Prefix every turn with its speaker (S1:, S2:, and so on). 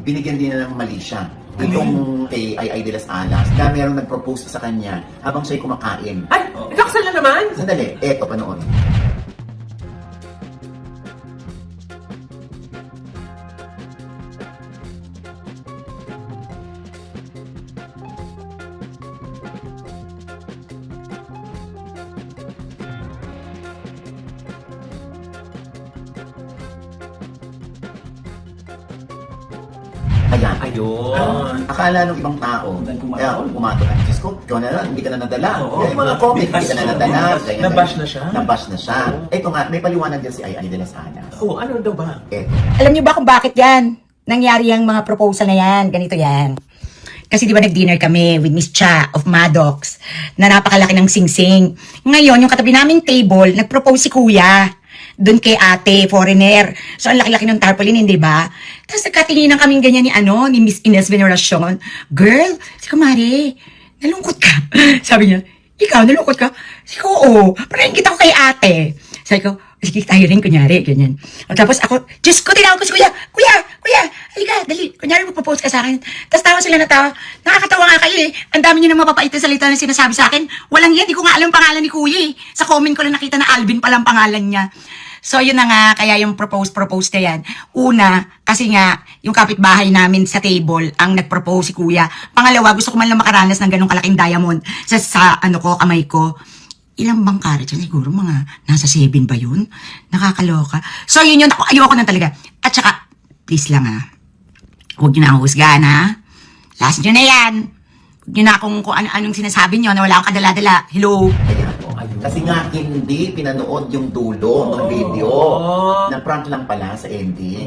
S1: binigyan din na ng mali siya. Itong kay Ay de las Alas na merong nag-propose sa kanya habang siya'y kumakain.
S2: Ay, nakasal na naman?
S1: Sandali, eto panood. Ayan.
S2: Ayun.
S1: Akala ng ibang tao, kaya pumato na, Diyos ko, ikaw na lang, hindi ka na nadala.
S2: Oo,
S1: Yung mga comment, hindi ka na nadala. Ganyan,
S2: Nabash
S1: ganyan.
S2: na siya?
S1: Nabash na siya. Ito nga, may paliwanag din si Ay de las Alas.
S2: Oo, ano daw ba?
S1: Eto.
S3: Alam niyo ba kung bakit yan? Nangyari yung mga proposal na yan. Ganito yan. Kasi di ba nag-dinner kami with Miss Cha of Maddox na napakalaki ng sing-sing. Ngayon, yung katabi naming table, nag-propose si Kuya doon kay ate, foreigner. So, ang laki-laki ng tarpaulin, hindi ba? Tapos nagkatinginan kaming ganyan ni Miss Ines Veneracion. Girl, si Kumari, nalungkot ka. Sabi niya, ikaw, nalungkot ka? Sabi ko, oo. Parang kita ko kay ate. Sabi ko, sige tayo rin, kunyari, ganyan. O tapos ako, Diyos ko, tinawag ko si Kuya, Kuya, halika, dali, kunyari magpo-post ka sa akin. Tapos tawa sila na tawa, nakakatawa nga kayo eh. Ang dami niyo na mapapait na salita na sinasabi sa akin. Walang yan, di ko nga alam pangalan ni Kuya eh. Sa comment ko lang nakita na Alvin palang pangalan niya. So yun na nga, kaya yung propose na yan. Una, kasi nga, yung kapitbahay namin sa table, ang nag-propose si Kuya. Pangalawa, gusto ko man lang makaranas ng ganong kalaking diamond sa kamay ko. Ilang bang karat yun? Siguro mga nasa 7 ba yun? Nakakaloka. So yun, ayoko na talaga. At saka, please lang huwag nyo na akong husgahan Last nyo na yan. Huwag nyo na akong kung anong sinasabi nyo na wala akong kadala-dala. Hello?
S1: Ayan. Kasi nga, hindi pinanood yung dulo ng video. Na prank lang pala sa ending.